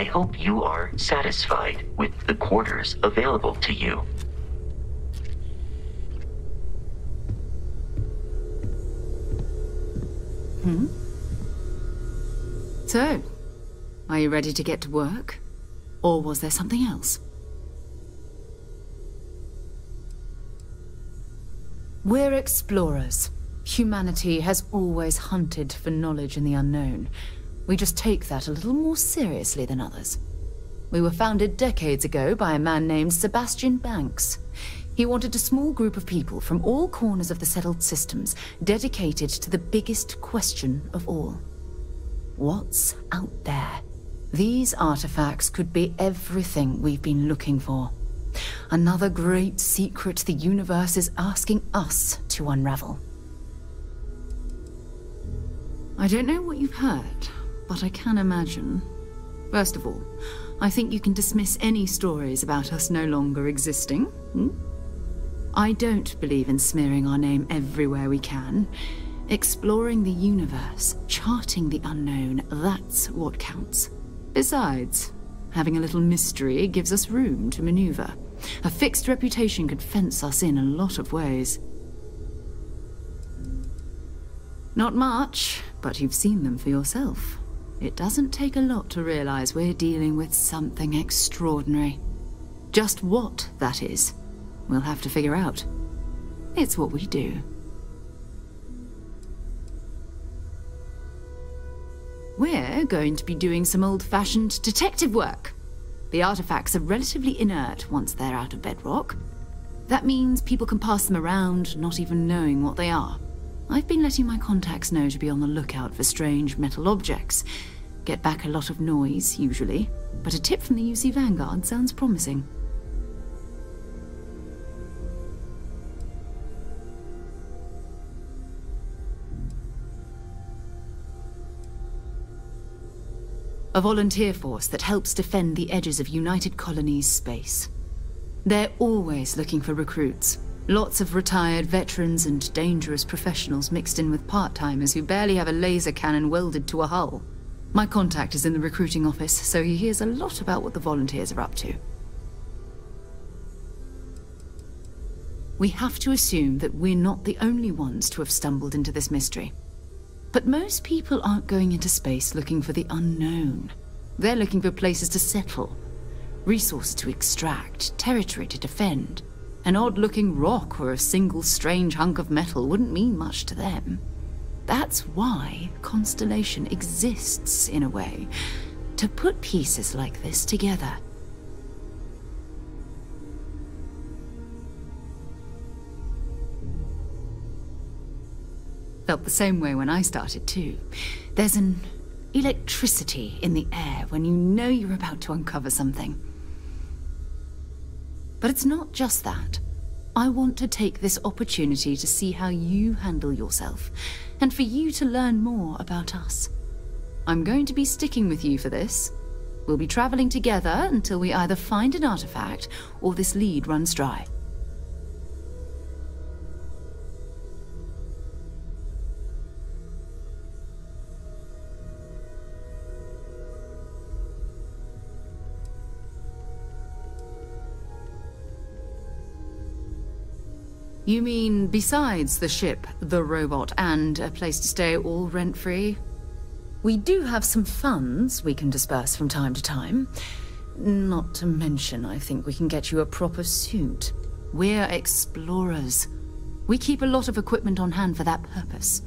I hope you are satisfied with the quarters available to you. So, are you ready to get to work? Or was there something else? We're explorers. Humanity has always hunted for knowledge in the unknown. We just take that a little more seriously than others. We were founded decades ago by a man named Sebastian Banks. He wanted a small group of people from all corners of the settled systems dedicated to the biggest question of all. What's out there? These artifacts could be everything we've been looking for. Another great secret the universe is asking us to unravel. I don't know what you've heard, but I can imagine. First of all, I think you can dismiss any stories about us no longer existing. I don't believe in smearing our name everywhere we can. Exploring the universe, charting the unknown, that's what counts. Besides, having a little mystery gives us room to maneuver. A fixed reputation could fence us in a lot of ways. Not much, but you've seen them for yourself. It doesn't take a lot to realize we're dealing with something extraordinary. Just what that is, we'll have to figure out. It's what we do. We're going to be doing some old-fashioned detective work. The artifacts are relatively inert once they're out of bedrock. That means people can pass them around, not even knowing what they are. I've been letting my contacts know to be on the lookout for strange metal objects. Get back a lot of noise, usually, but a tip from the UC Vanguard sounds promising. A volunteer force that helps defend the edges of United Colonies space. They're always looking for recruits. Lots of retired veterans and dangerous professionals mixed in with part-timers who barely have a laser cannon welded to a hull. My contact is in the recruiting office, so he hears a lot about what the volunteers are up to. We have to assume that we're not the only ones to have stumbled into this mystery. But most people aren't going into space looking for the unknown. They're looking for places to settle, resources to extract, territory to defend. An odd-looking rock or a single strange hunk of metal wouldn't mean much to them. That's why Constellation exists, in a way, to put pieces like this together. Felt the same way when I started, too. There's an electricity in the air when you know you're about to uncover something. But it's not just that. I want to take this opportunity to see how you handle yourself, and for you to learn more about us. I'm going to be sticking with you for this. We'll be traveling together until we either find an artifact or this lead runs dry. You mean besides the ship, the robot, and a place to stay all rent-free? We do have some funds we can disperse from time to time. Not to mention, I think we can get you a proper suit. We're explorers. We keep a lot of equipment on hand for that purpose.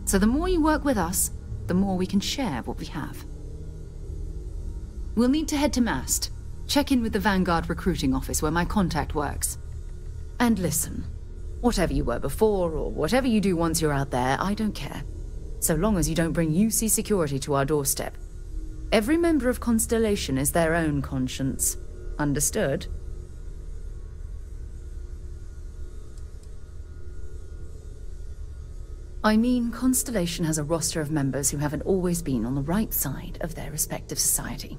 So the more you work with us, the more we can share what we have. We'll need to head to Mast. Check in with the Vanguard recruiting office where my contact works. And listen. Whatever you were before, or whatever you do once you're out there, I don't care. So long as you don't bring UC security to our doorstep. Every member of Constellation is their own conscience. Understood? I mean, Constellation has a roster of members who haven't always been on the right side of their respective society.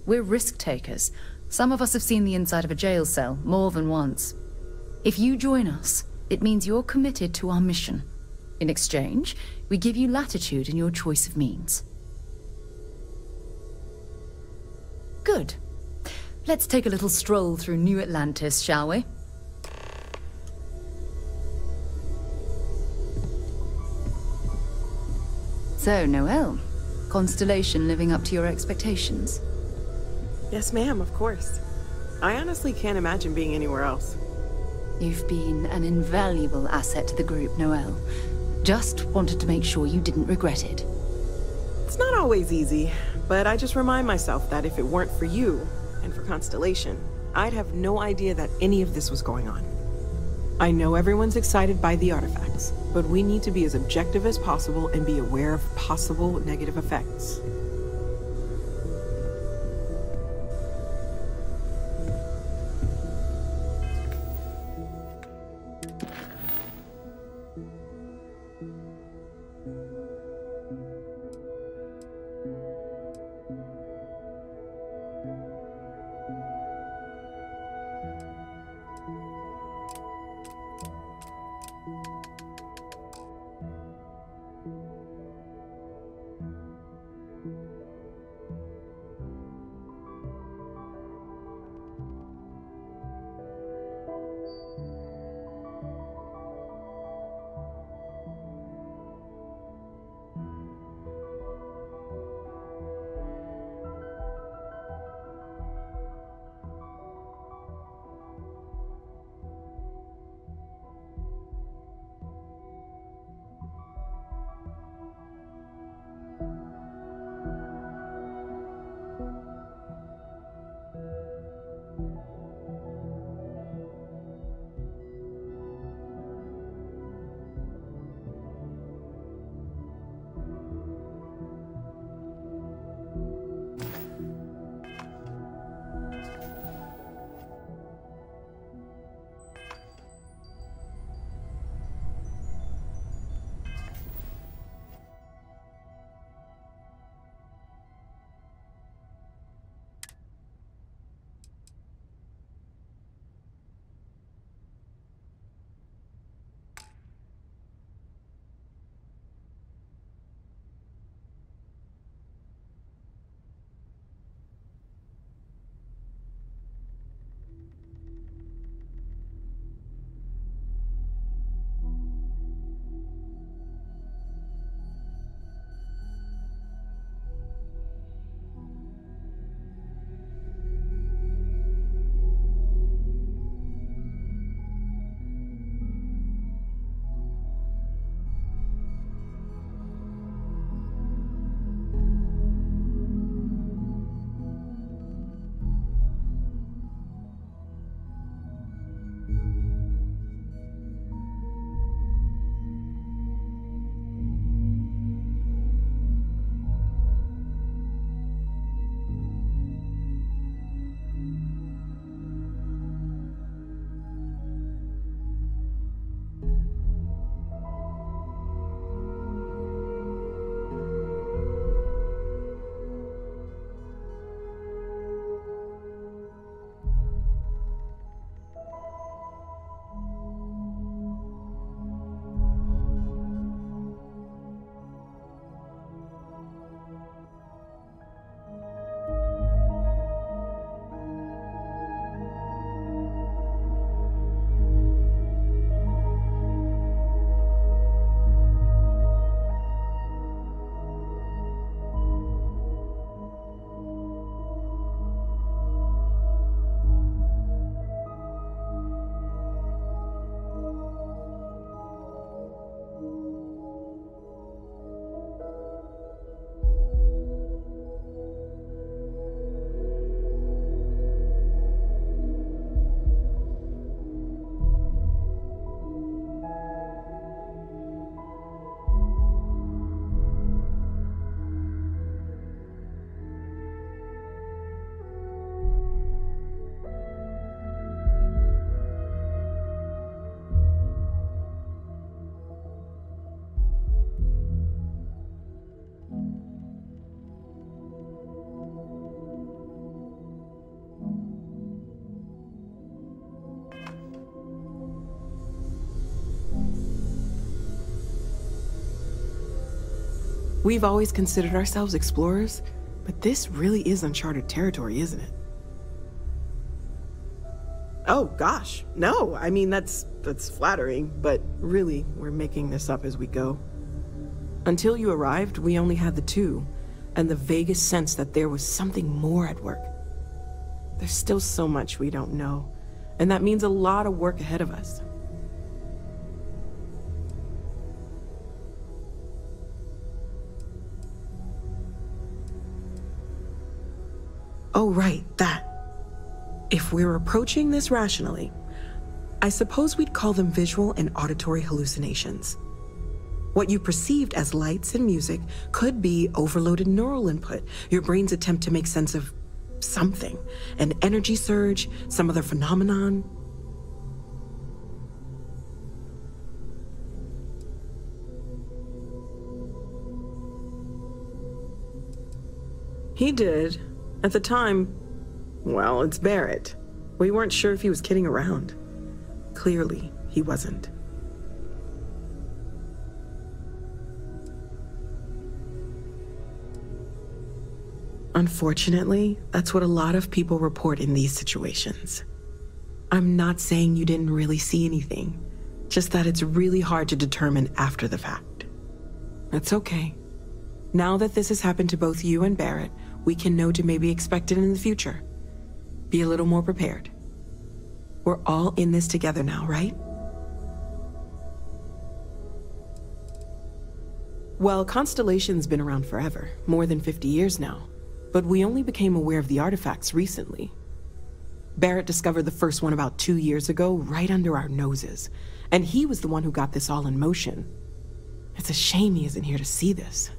We're risk-takers. Some of us have seen the inside of a jail cell more than once. If you join us, it means you're committed to our mission. In exchange, we give you latitude in your choice of means. Good. Let's take a little stroll through New Atlantis, shall we? So, Noelle, Constellation living up to your expectations? Yes, ma'am, of course. I honestly can't imagine being anywhere else. You've been an invaluable asset to the group, Noelle. Just wanted to make sure you didn't regret it. It's not always easy, but I just remind myself that if it weren't for you, and for Constellation, I'd have no idea that any of this was going on. I know everyone's excited by the artifacts, but we need to be as objective as possible and be aware of possible negative effects. We've always considered ourselves explorers, But this really is uncharted territory, isn't it? Oh, gosh. No, I mean, that's flattering, but really, we're making this up as we go. Until you arrived, we only had the two, and the vaguest sense that there was something more at work. There's still so much we don't know, and that means a lot of work ahead of us. Oh, right, that. If we're approaching this rationally, I suppose we'd call them visual and auditory hallucinations. What you perceived as lights and music could be overloaded neural input, your brain's attempt to make sense of something, an energy surge, some other phenomenon. He did. At the time, well, it's Barrett. We weren't sure if he was kidding around. Clearly, he wasn't. Unfortunately, that's what a lot of people report in these situations. I'm not saying you didn't really see anything, just that it's really hard to determine after the fact. That's okay. Now that this has happened to both you and Barrett, we can know to maybe expect it in the future. Be a little more prepared. We're all in this together now, right? Well, Constellation's been around forever, more than 50 years now. But we only became aware of the artifacts recently. Barrett discovered the first one about 2 years ago, right under our noses. And he was the one who got this all in motion. It's a shame he isn't here to see this.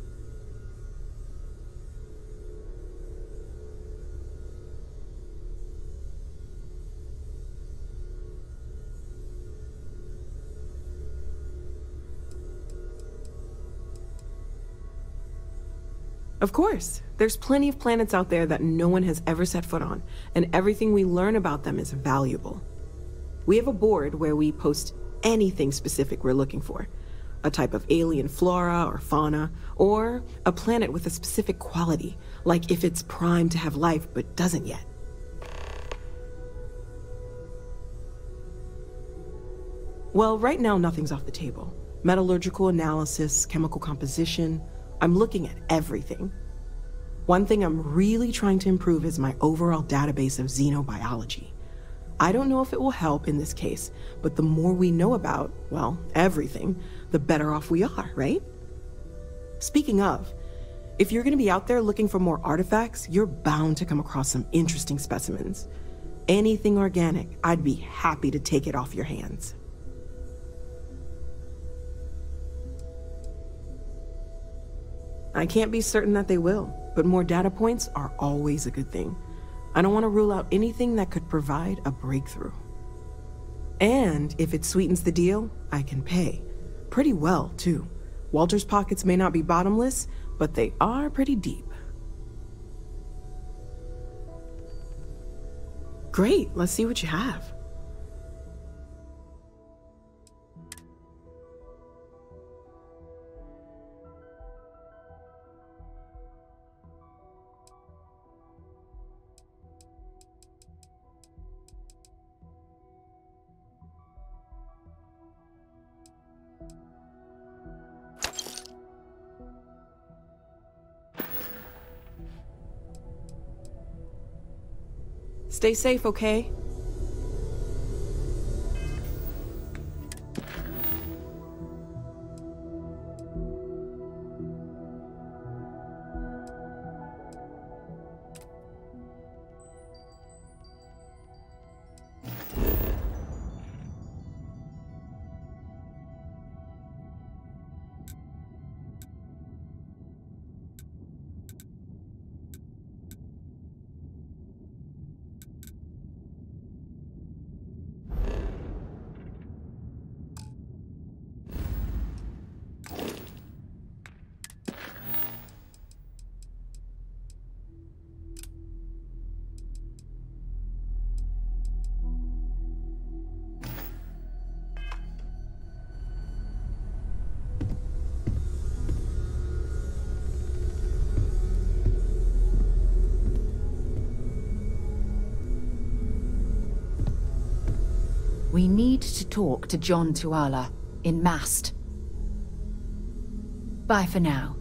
Of course. There's plenty of planets out there that no one has ever set foot on, and everything we learn about them is valuable. We have a board where we post anything specific we're looking for. A type of alien flora or fauna, or a planet with a specific quality, like if it's primed to have life but doesn't yet. Well, right now nothing's off the table. Metallurgical analysis, chemical composition, I'm looking at everything. One thing I'm really trying to improve is my overall database of xenobiology. I don't know if it will help in this case, but the more we know about, well, everything, the better off we are, right? Speaking of, if you're gonna be out there looking for more artifacts, you're bound to come across some interesting specimens. Anything organic, I'd be happy to take it off your hands. I can't be certain that they will, but more data points are always a good thing. I don't want to rule out anything that could provide a breakthrough. And if it sweetens the deal, I can pay. Pretty well, too. Walter's pockets may not be bottomless, but they are pretty deep. Great, let's see what you have. Stay safe, okay? We need to talk to John Tuala in Mast. Bye for now.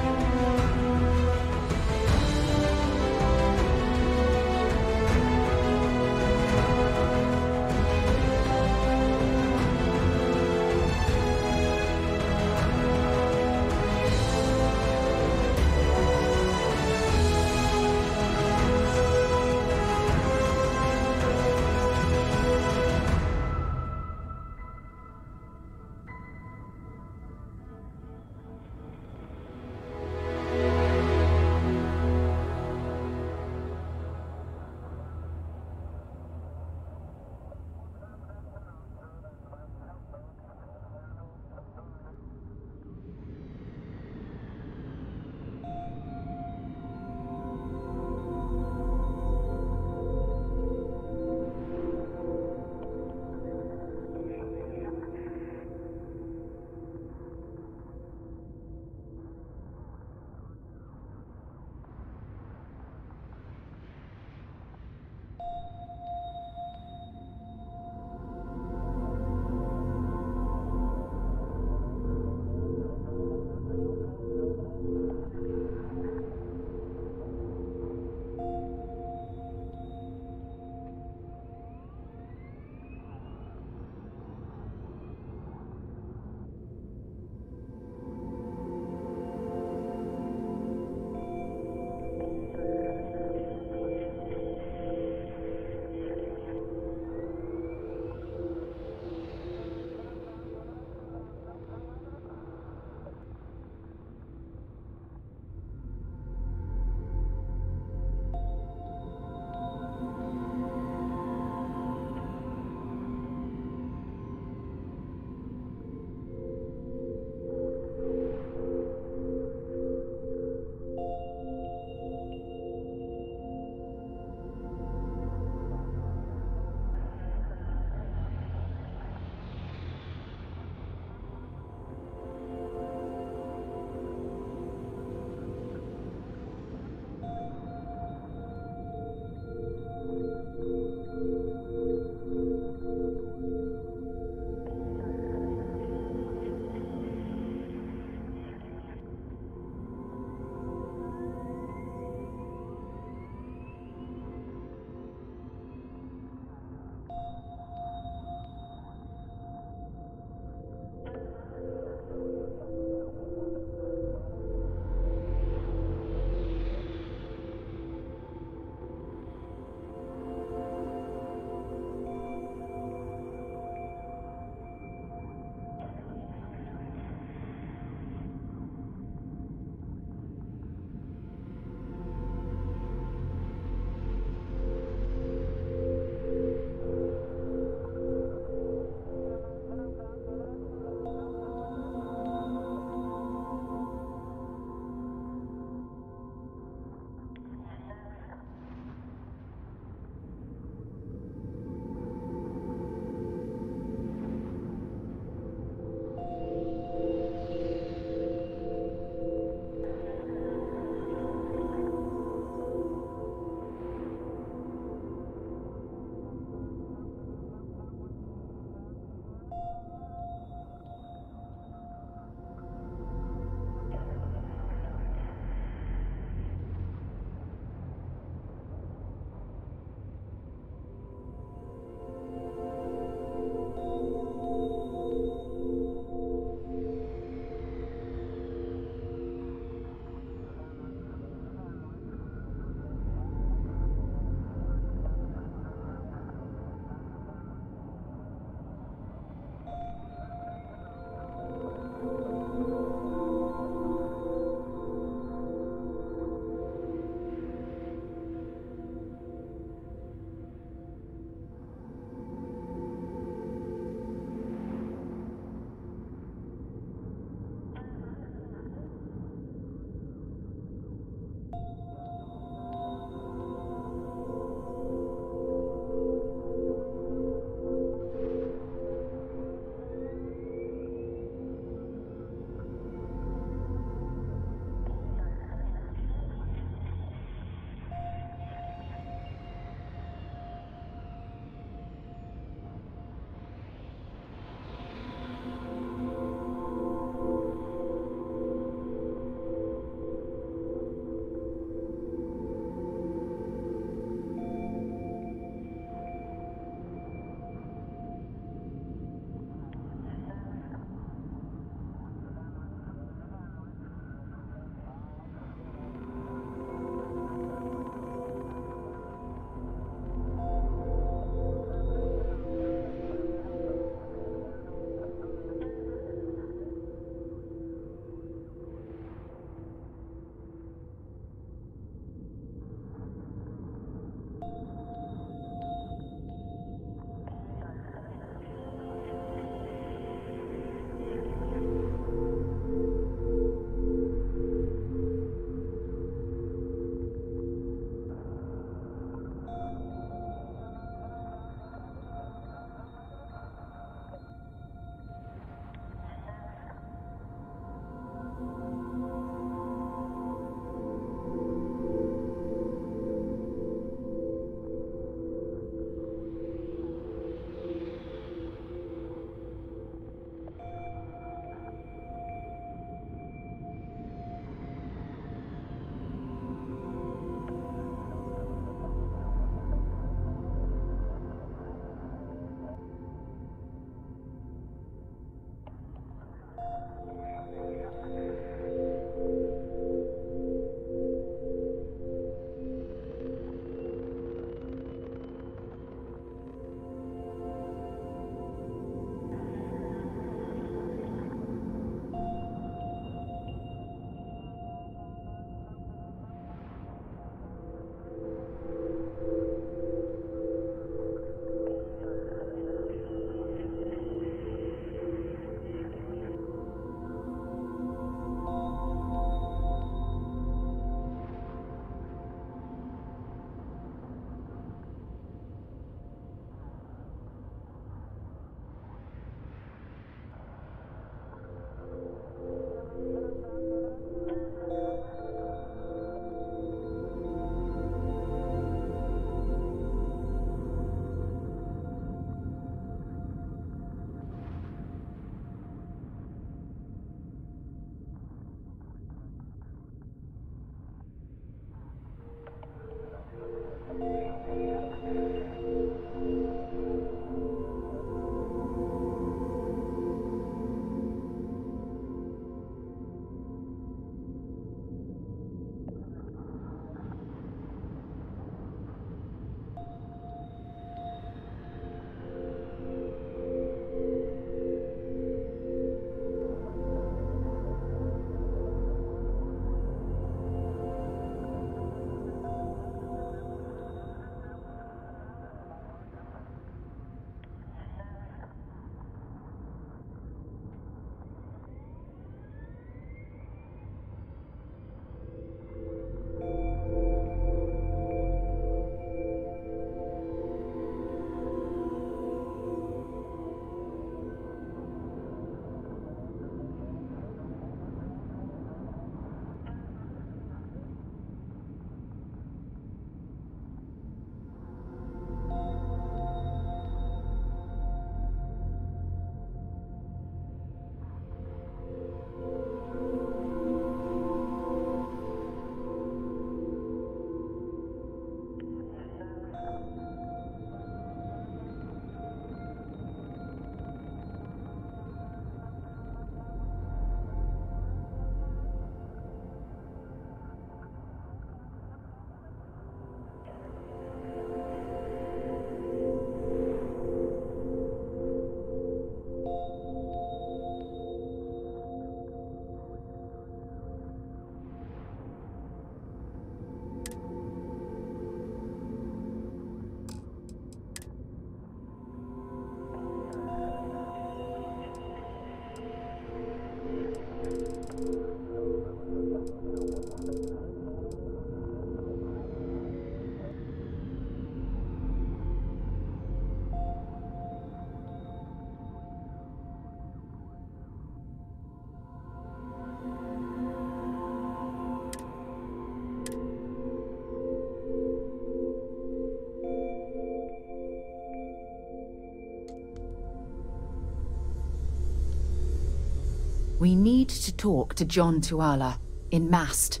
We need to talk to John Tuala in Mast.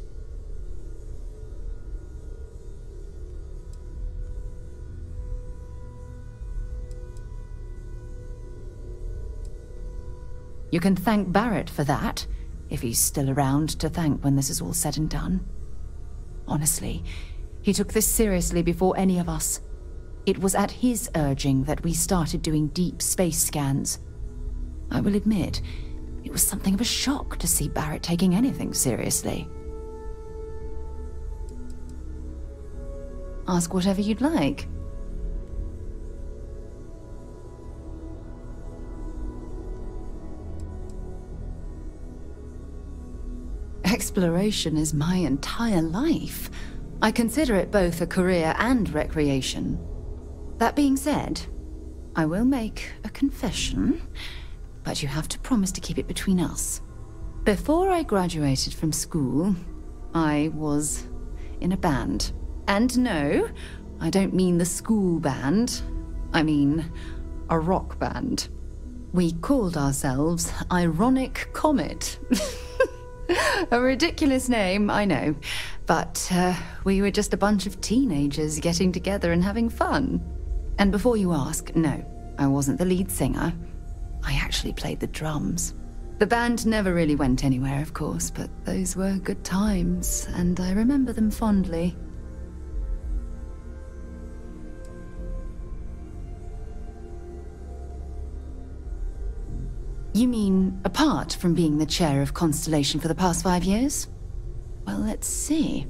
You can thank Barrett for that, if he's still around to thank when this is all said and done. Honestly, he took this seriously before any of us. It was at his urging that we started doing deep space scans. I will admit, it was something of a shock to see Barrett taking anything seriously. Ask whatever you'd like. Exploration is my entire life. I consider it both a career and recreation. That being said, I will make a confession, but you have to promise to keep it between us. Before I graduated from school, I was in a band. And no, I don't mean the school band. I mean a rock band. We called ourselves Ironic Comet. A ridiculous name, I know. But we were just a bunch of teenagers getting together and having fun. And before you ask, no, I wasn't the lead singer. I actually played the drums. The band never really went anywhere, of course, but those were good times, and I remember them fondly. You mean apart from being the chair of Constellation for the past 5 years? Well, let's see.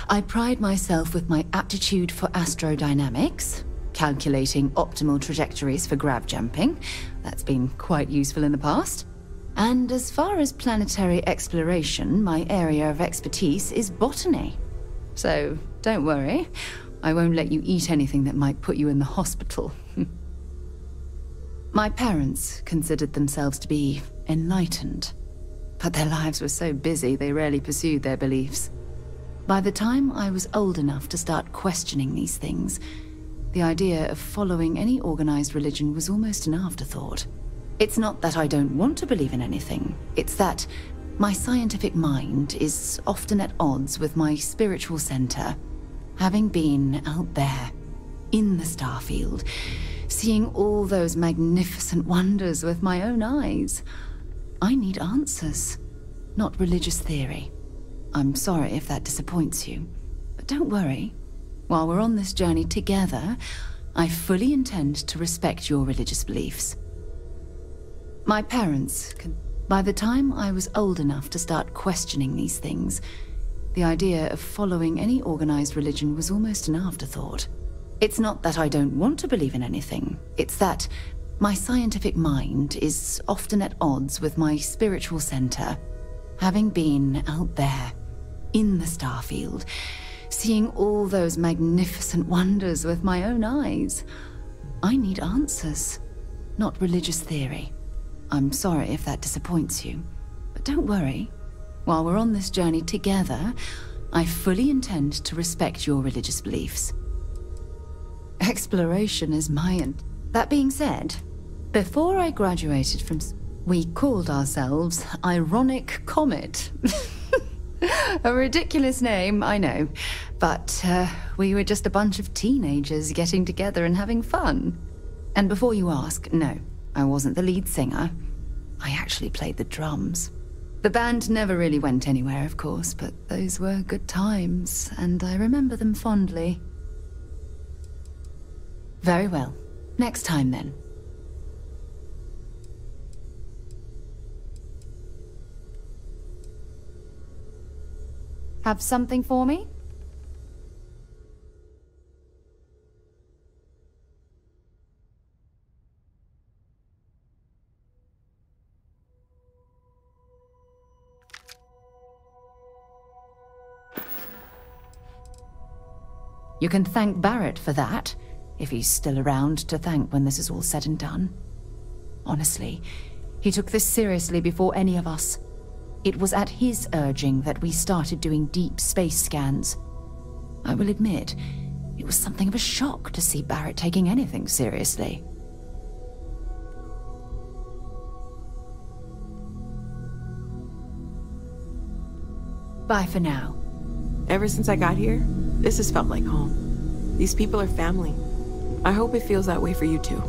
I pride myself with my aptitude for astrodynamics, calculating optimal trajectories for grav jumping. That's been quite useful in the past. And as far as planetary exploration, my area of expertise is botany. So don't worry, I won't let you eat anything that might put you in the hospital. My parents considered themselves to be enlightened, but their lives were so busy they rarely pursued their beliefs. By the time I was old enough to start questioning these things, the idea of following any organized religion was almost an afterthought. It's not that I don't want to believe in anything, it's that my scientific mind is often at odds with my spiritual center. Having been out there, in the Starfield, seeing all those magnificent wonders with my own eyes, I need answers, not religious theory. I'm sorry if that disappoints you, but don't worry. While we're on this journey together, I fully intend to respect your religious beliefs. My parents, by the time I was old enough to start questioning these things, the idea of following any organized religion was almost an afterthought. It's not that I don't want to believe in anything, it's that my scientific mind is often at odds with my spiritual center. Having been out there, in the Starfield, seeing all those magnificent wonders with my own eyes, I need answers, not religious theory. I'm sorry if that disappoints you, but don't worry. While we're on this journey together, I fully intend to respect your religious beliefs. Exploration is my end. That being said, before I graduated from... We called ourselves Ironic Comet. A ridiculous name, I know. But we were just a bunch of teenagers getting together and having fun. And before you ask, no, I wasn't the lead singer. I actually played the drums. The band never really went anywhere, of course, but those were good times, and I remember them fondly. Very well. Next time, then. Have something for me? You can thank Barrett for that, if he's still around to thank when this is all said and done. Honestly, he took this seriously before any of us. It was at his urging that we started doing deep space scans. I will admit, it was something of a shock to see Barrett taking anything seriously. Bye for now. Ever since I got here, this has felt like home. These people are family. I hope it feels that way for you too.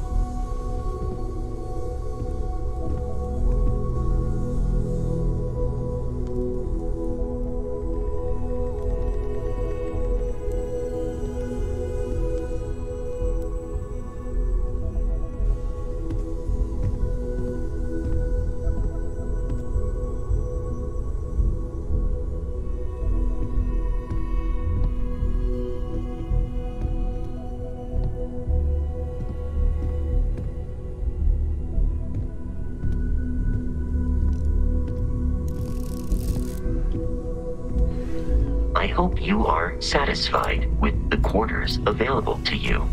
I hope you are satisfied with the quarters available to you.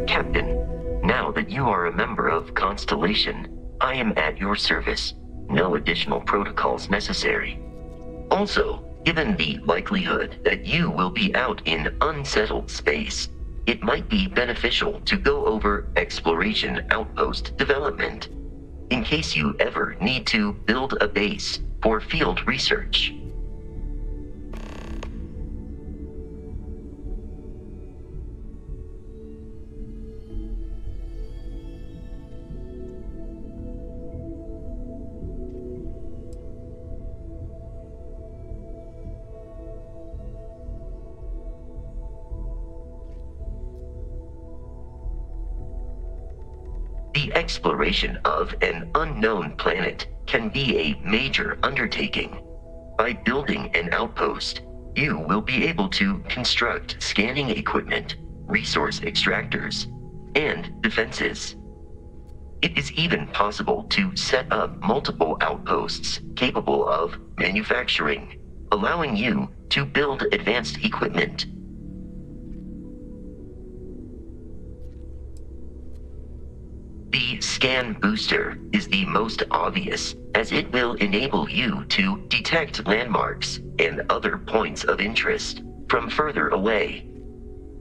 Captain, now that you are a member of Constellation, I am at your service. No additional protocols necessary. Also, given the likelihood that you will be out in unsettled space, it might be beneficial to go over exploration outpost development, in case you ever need to build a base for field research. The exploration of an unknown planet can be a major undertaking. By building an outpost, you will be able to construct scanning equipment, resource extractors, and defenses. It is even possible to set up multiple outposts capable of manufacturing, allowing you to build advanced equipment. The scan booster is the most obvious, as it will enable you to detect landmarks and other points of interest from further away.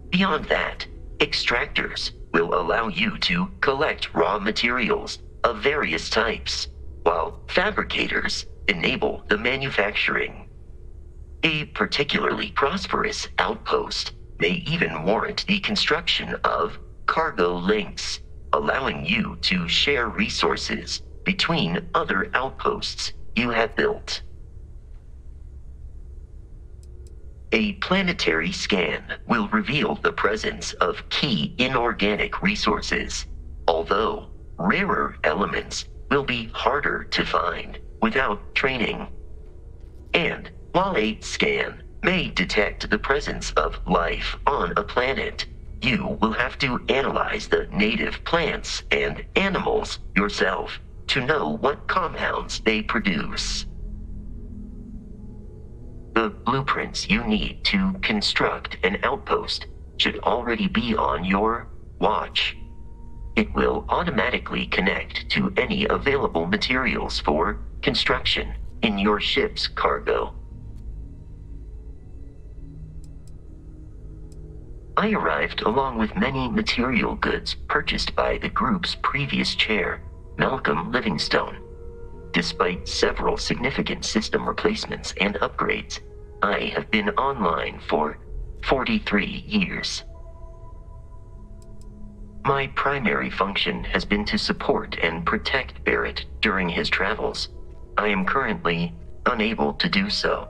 Beyond that, extractors will allow you to collect raw materials of various types, while fabricators enable the manufacturing. A particularly prosperous outpost may even warrant the construction of cargo links, allowing you to share resources between other outposts you have built. A planetary scan will reveal the presence of key inorganic resources, although rarer elements will be harder to find without training. And while a scan may detect the presence of life on a planet, you will have to analyze the native plants and animals yourself to know what compounds they produce. The blueprints you need to construct an outpost should already be on your watch. It will automatically connect to any available materials for construction in your ship's cargo. I arrived along with many material goods purchased by the group's previous chair, Malcolm Livingstone. Despite several significant system replacements and upgrades, I have been online for 43 years. My primary function has been to support and protect Barrett during his travels. I am currently unable to do so.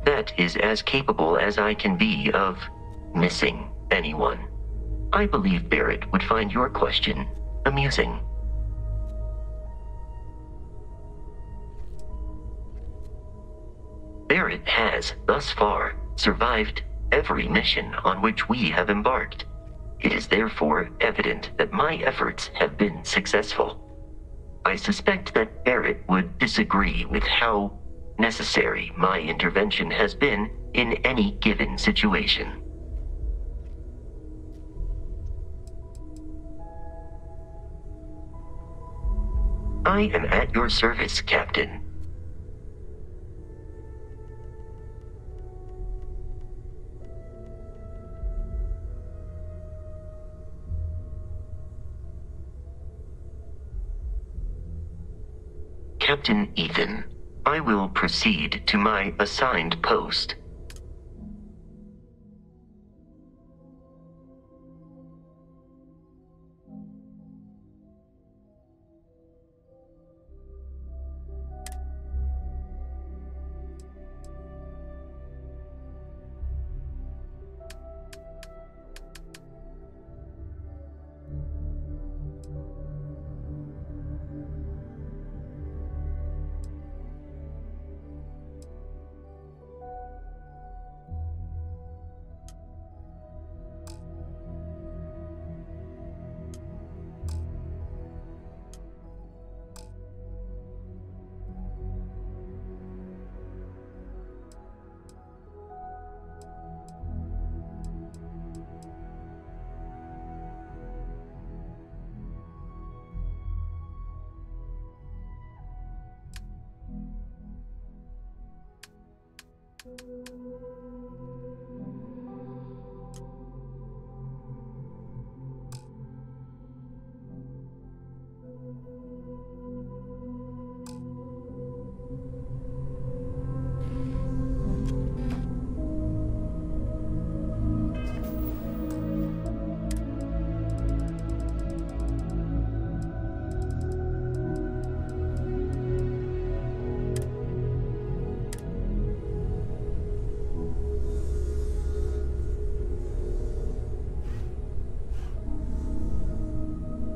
That is as capable as I can be of missing anyone. I believe Barrett would find your question amusing. Barrett has, thus far, survived every mission on which we have embarked. It is therefore evident that my efforts have been successful. I suspect that Barrett would disagree with how necessary my intervention has been in any given situation. I am at your service, Captain. Captain Ethan. I will proceed to my assigned post.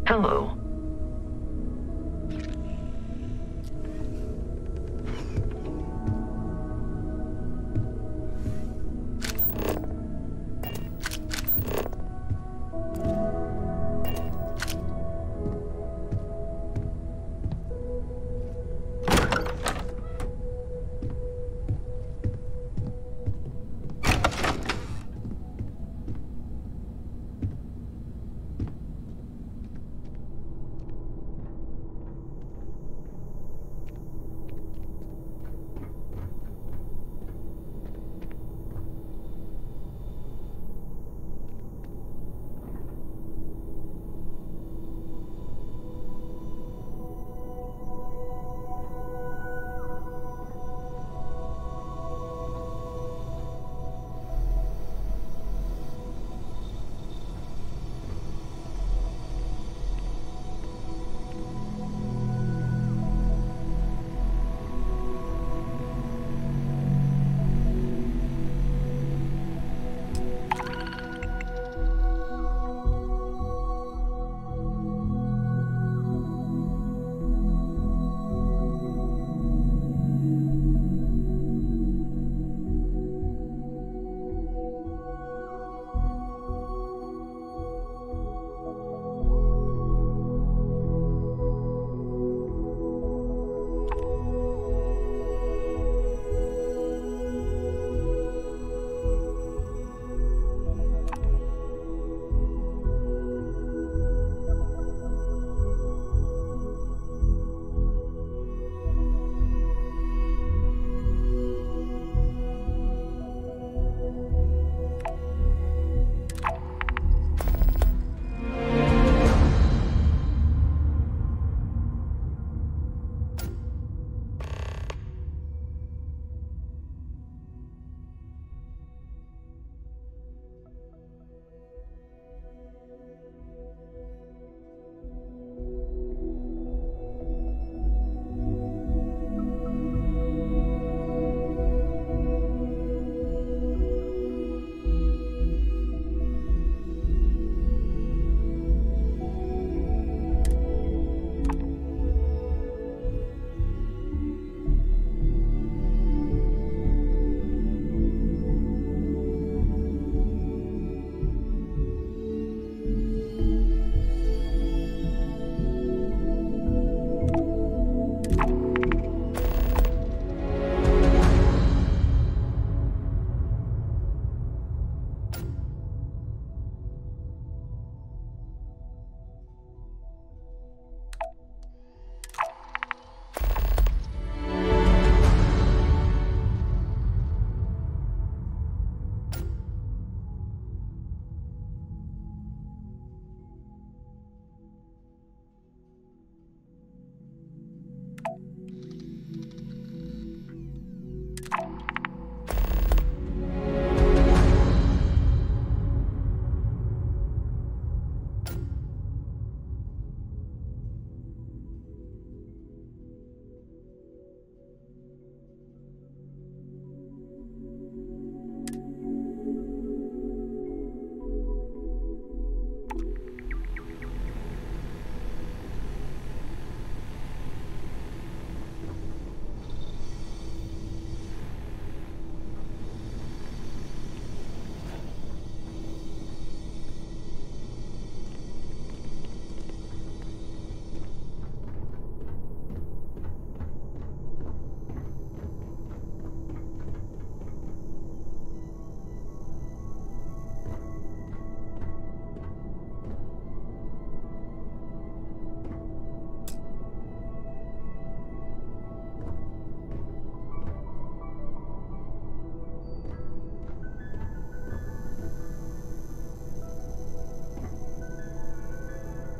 Hello.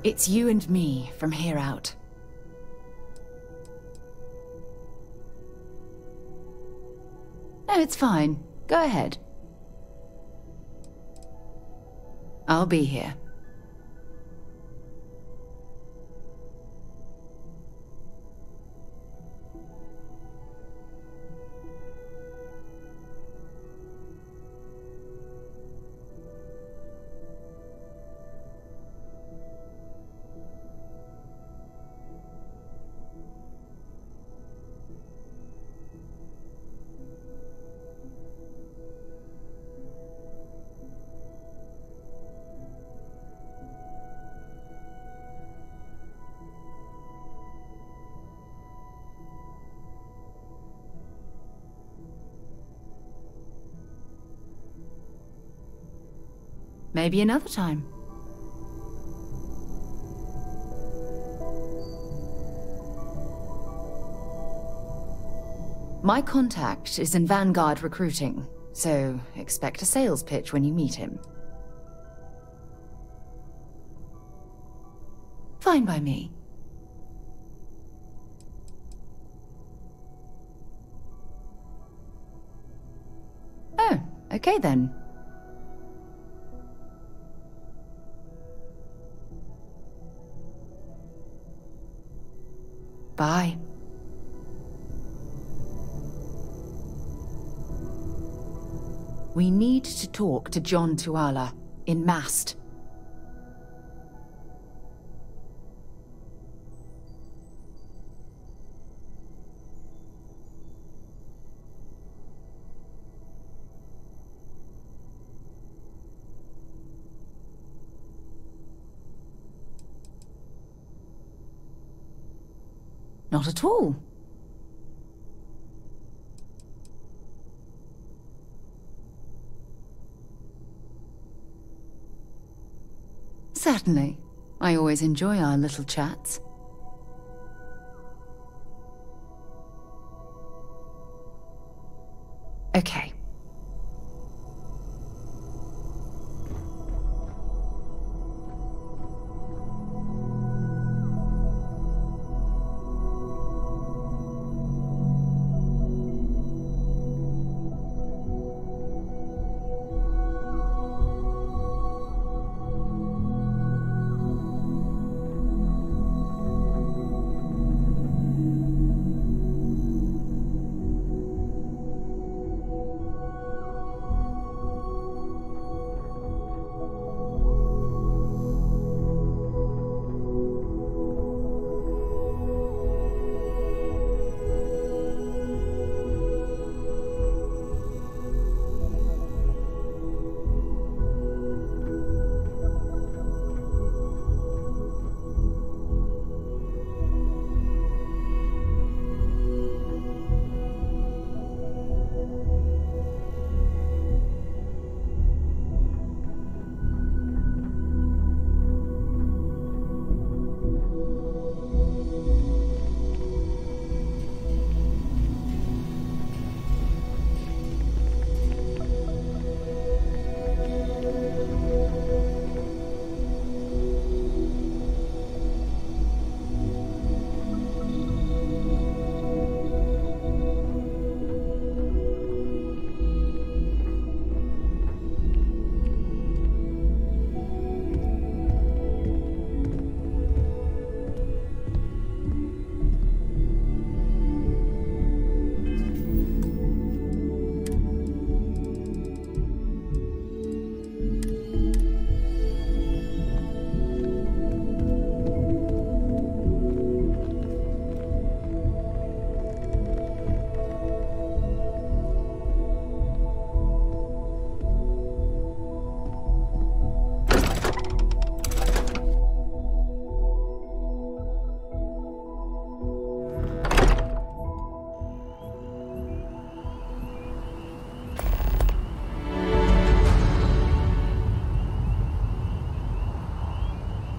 It's you and me from here out. No, it's fine. Go ahead. I'll be here. Maybe another time. My contact is in Vanguard recruiting, so expect a sales pitch when you meet him. Fine by me. Oh, okay then. Bye. We need to talk to John Tuala, in Mast. Not at all. Certainly. I always enjoy our little chats. Okay.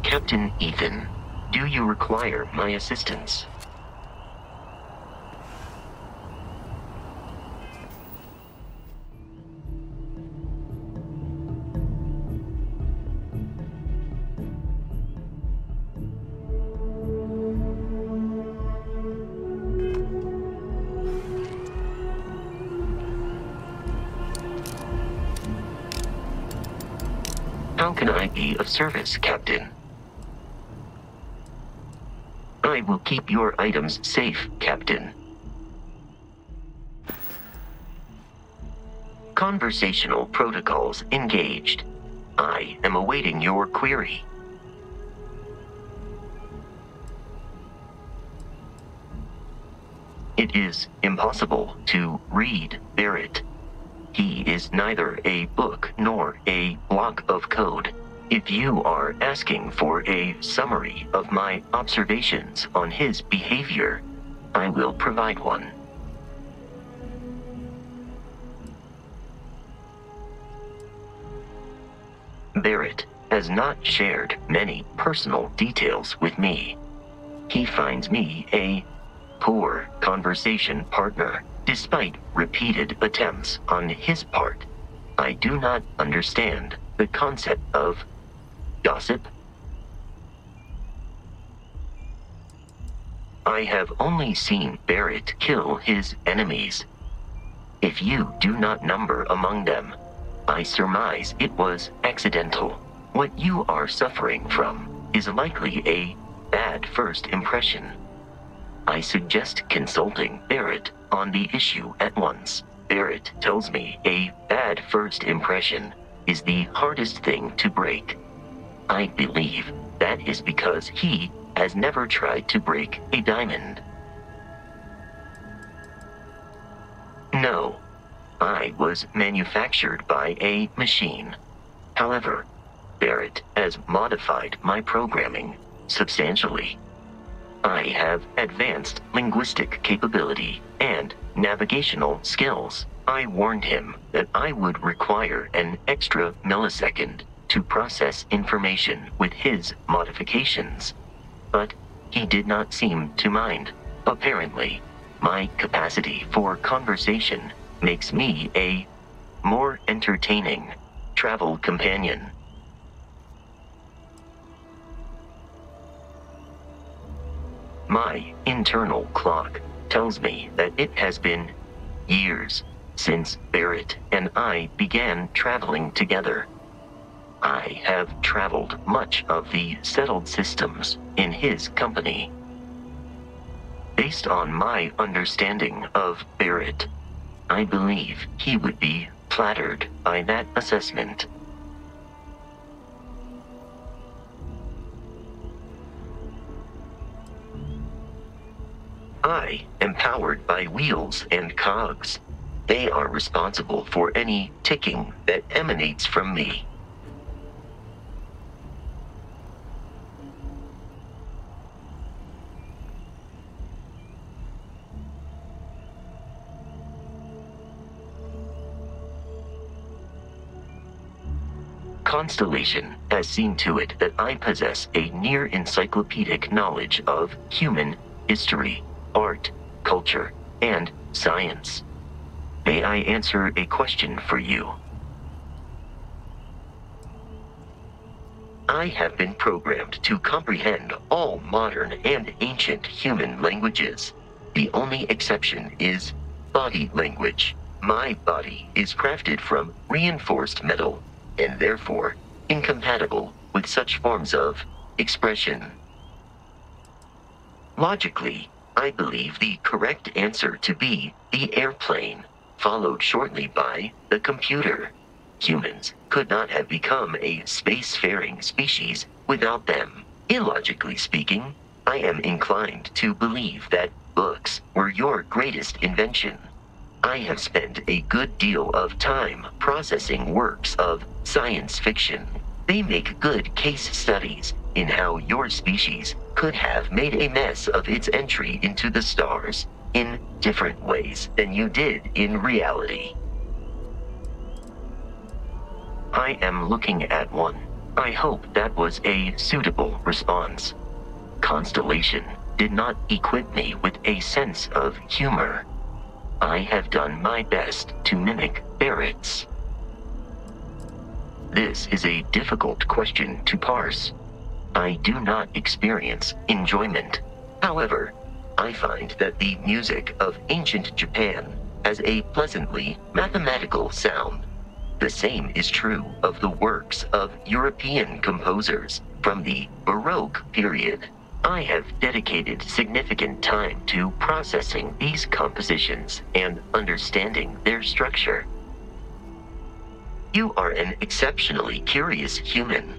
Captain Ethan, do you require my assistance? How can I be of service, Captain? I will keep your items safe, Captain. Conversational protocols engaged. I am awaiting your query. It is impossible to read Barrett. He is neither a book nor a block of code. If you are asking for a summary of my observations on his behavior, I will provide one. Barrett has not shared many personal details with me. He finds me a poor conversation partner, despite repeated attempts on his part. I do not understand the concept of gossip. I have only seen Barrett kill his enemies. If you do not number among them, I surmise it was accidental. What you are suffering from is likely a bad first impression. I suggest consulting Barrett on the issue at once. Barrett tells me a bad first impression is the hardest thing to break. I believe that is because he has never tried to break a diamond. No, I was manufactured by a machine. However, Barrett has modified my programming substantially. I have advanced linguistic capability and navigational skills. I warned him that I would require an extra millisecond to process information with his modifications, but he did not seem to mind. Apparently, my capacity for conversation makes me a more entertaining travel companion. My internal clock tells me that it has been years since Barrett and I began traveling together. I have traveled much of the settled systems in his company. Based on my understanding of Barrett, I believe he would be flattered by that assessment. I am powered by wheels and cogs. They are responsible for any ticking that emanates from me. Constellation has seen to it that I possess a near encyclopedic knowledge of human history, art, culture, and science. May I answer a question for you? I have been programmed to comprehend all modern and ancient human languages. The only exception is body language. My body is crafted from reinforced metal, and therefore incompatible with such forms of expression. Logically, I believe the correct answer to be the airplane, followed shortly by the computer. Humans could not have become a spacefaring species without them. Illogically speaking, I am inclined to believe that books were your greatest invention. I have spent a good deal of time processing works of science fiction. They make good case studies in how your species could have made a mess of its entry into the stars in different ways than you did in reality. I am looking at one. I hope that was a suitable response. Constellation did not equip me with a sense of humor. I have done my best to mimic Barrett's. This is a difficult question to parse. I do not experience enjoyment. However, I find that the music of ancient Japan has a pleasantly mathematical sound. The same is true of the works of European composers from the Baroque period. I have dedicated significant time to processing these compositions and understanding their structure. You are an exceptionally curious human.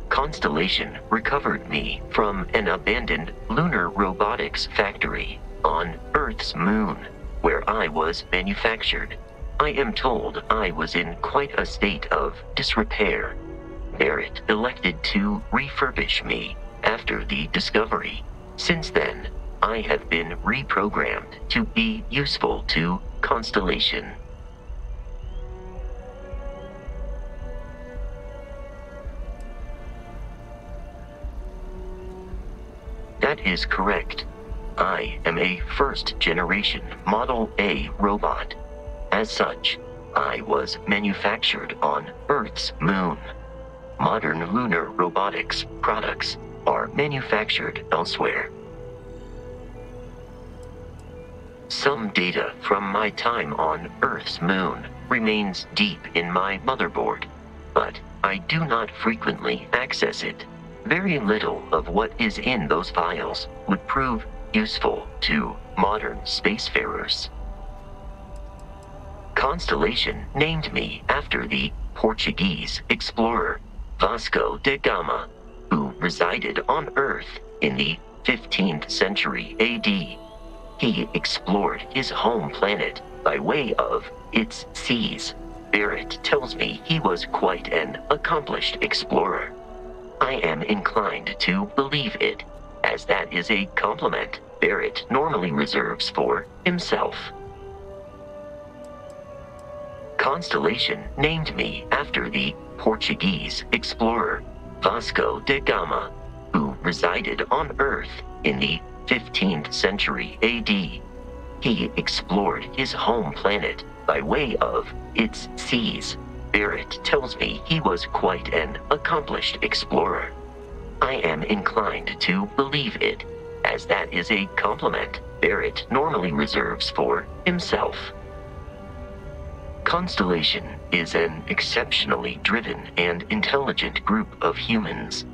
Constellation recovered me from an abandoned lunar robotics factory on Earth's moon, where I was manufactured. I am told I was in quite a state of disrepair. Barrett elected to refurbish me after the discovery. Since then, I have been reprogrammed to be useful to Constellation. That is correct. I am a first-generation Model A robot. As such, I was manufactured on Earth's moon. Modern lunar robotics products are manufactured elsewhere. Some data from my time on Earth's moon remains deep in my motherboard, but I do not frequently access it. Very little of what is in those files would prove useful to modern spacefarers. Constellation named me after the Portuguese explorer Vasco da Gama, who resided on Earth in the 15th century AD. He explored his home planet by way of its seas. Barrett tells me he was quite an accomplished explorer. I am inclined to believe it, as that is a compliment Barrett normally reserves for himself. Constellation named me after the Portuguese explorer Vasco da Gama, who resided on Earth in the 15th century AD. He explored his home planet by way of its seas. Barrett tells me he was quite an accomplished explorer. I am inclined to believe it, as that is a compliment Barrett normally reserves for himself. Constellation is an exceptionally driven and intelligent group of humans.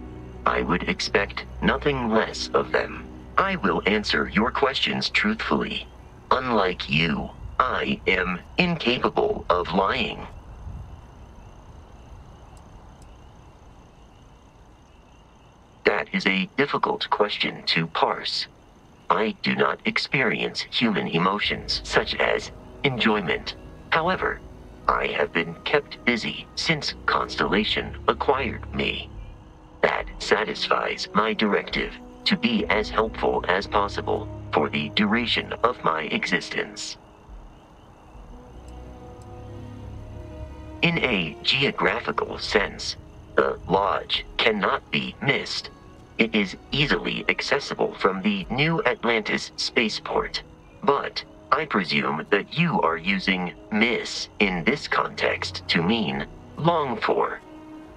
I would expect nothing less of them. I will answer your questions truthfully. Unlike you, I am incapable of lying. That is a difficult question to parse. I do not experience human emotions such as enjoyment. However, I have been kept busy since Constellation acquired me. That satisfies my directive to be as helpful as possible for the duration of my existence. In a geographical sense, the Lodge cannot be missed. It is easily accessible from the New Atlantis spaceport, but I presume that you are using miss in this context to mean long for,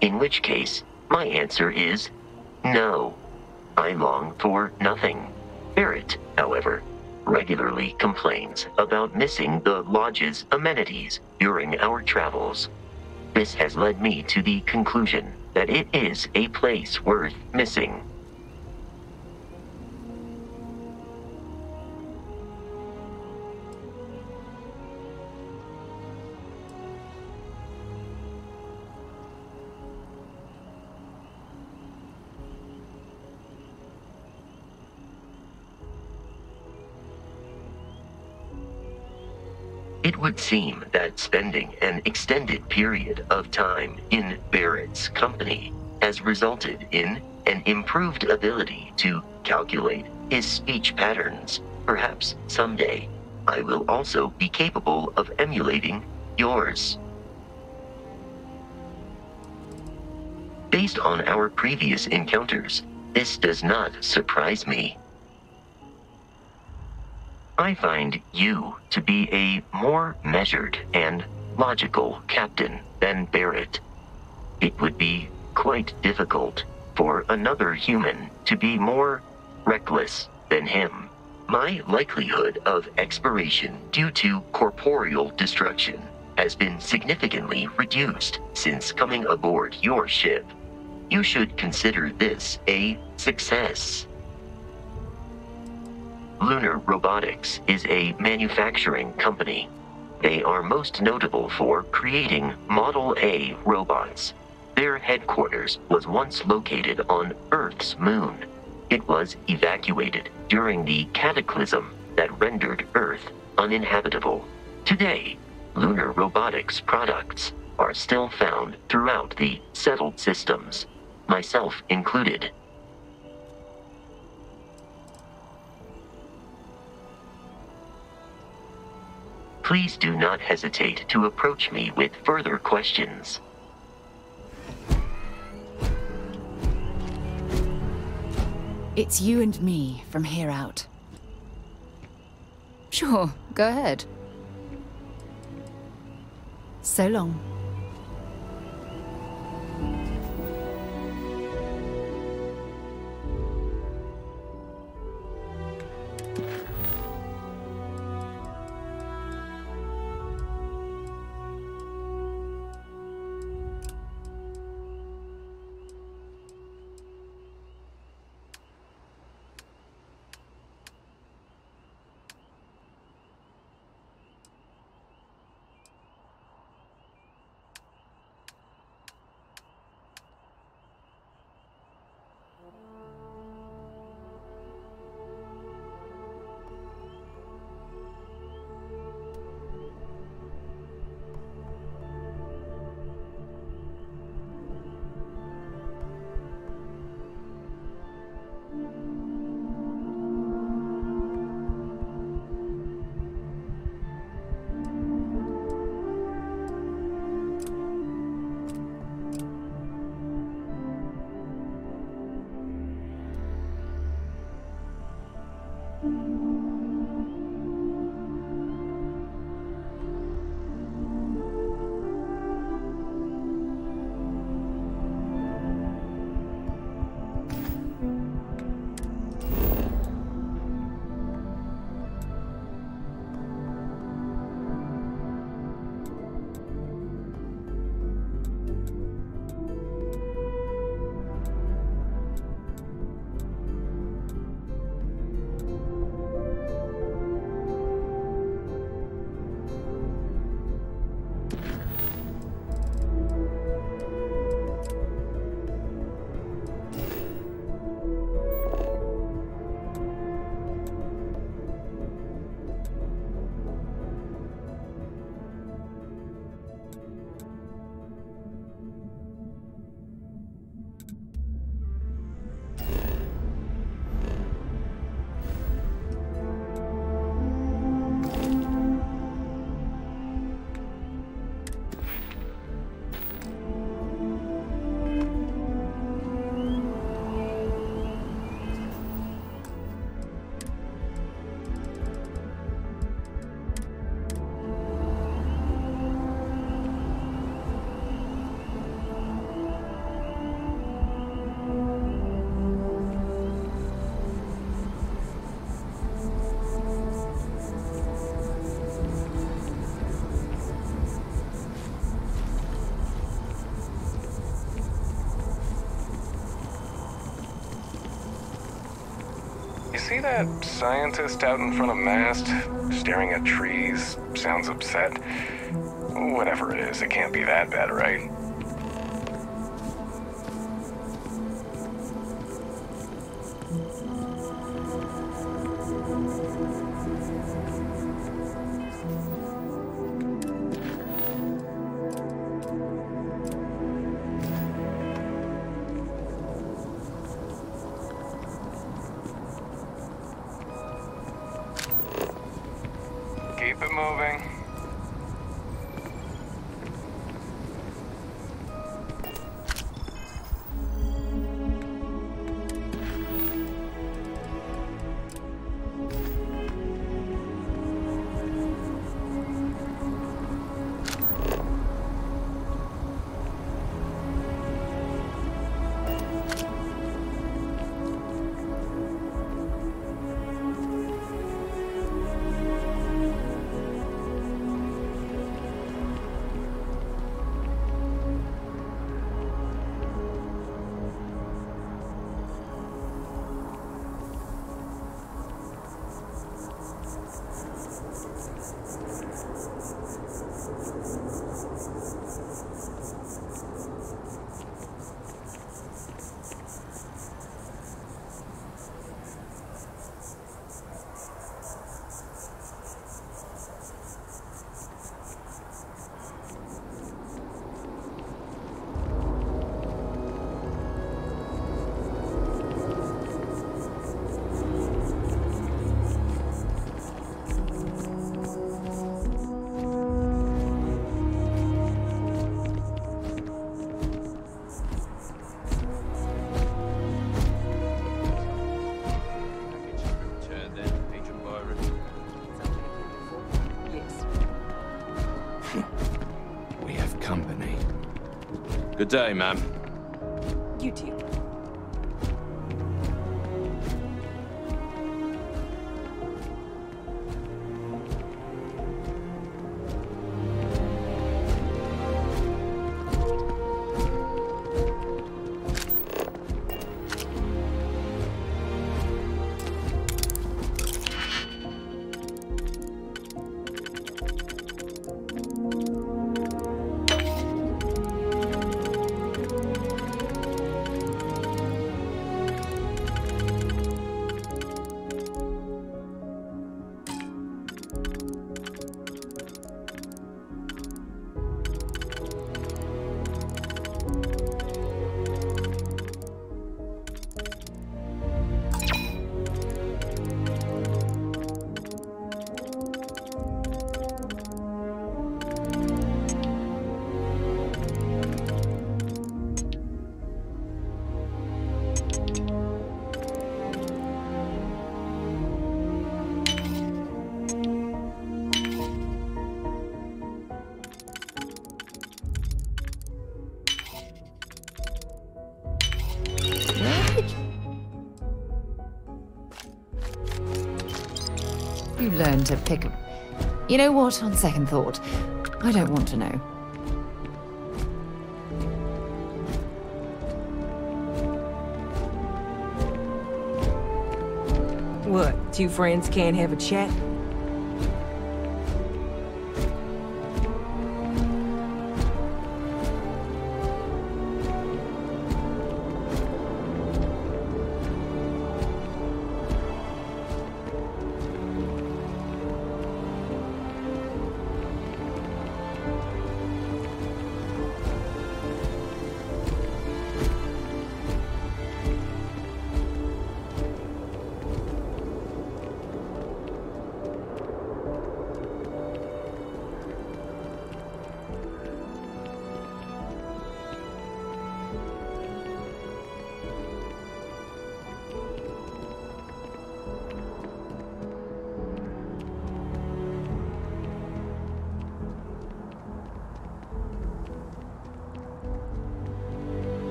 in which case my answer is no. I long for nothing. Barrett, however, regularly complains about missing the Lodge's amenities during our travels. This has led me to the conclusion that it is a place worth missing. It would seem that spending an extended period of time in Barrett's company has resulted in an improved ability to calculate his speech patterns. Perhaps someday I will also be capable of emulating yours. Based on our previous encounters, this does not surprise me. I find you to be a more measured and logical captain than Barrett. It would be quite difficult for another human to be more reckless than him. My likelihood of expiration due to corporeal destruction has been significantly reduced since coming aboard your ship. You should consider this a success. Lunar Robotics is a manufacturing company. They are most notable for creating Model A robots. Their headquarters was once located on Earth's moon. It was evacuated during the cataclysm that rendered Earth uninhabitable. Today, Lunar Robotics products are still found throughout the settled systems, myself included. Please do not hesitate to approach me with further questions. It's you and me from here out. Sure, go ahead. So long. See that scientist out in front of mast, staring at trees, sounds upset? Whatever it is, it can't be that bad, right? Keep it moving. Good day, ma'am. You too. You learn to pick a... You know what, on second thought, I don't want to know. What, two friends can't have a chat?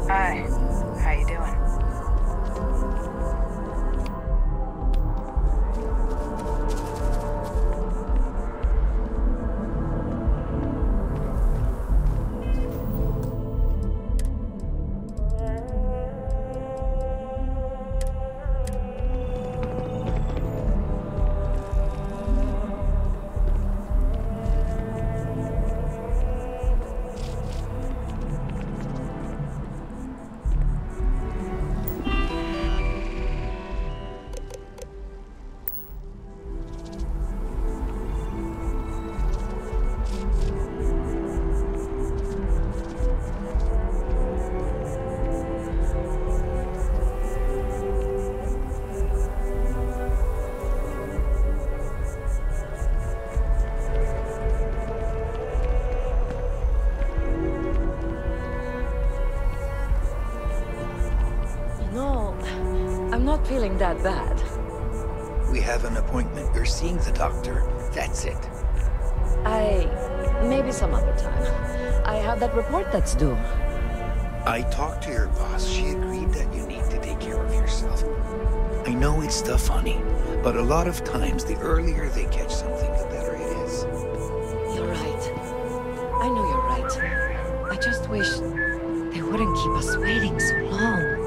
Hi. How you doing? No, I'm not feeling that bad. We have an appointment. You're seeing the doctor. That's it. Maybe some other time. I have that report that's due. I talked to your boss. She agreed that you need to take care of yourself. I know it's the funny, but a lot of times the earlier they catch something, the better it is. You're right. I know you're right. I just wish they wouldn't keep us waiting so long.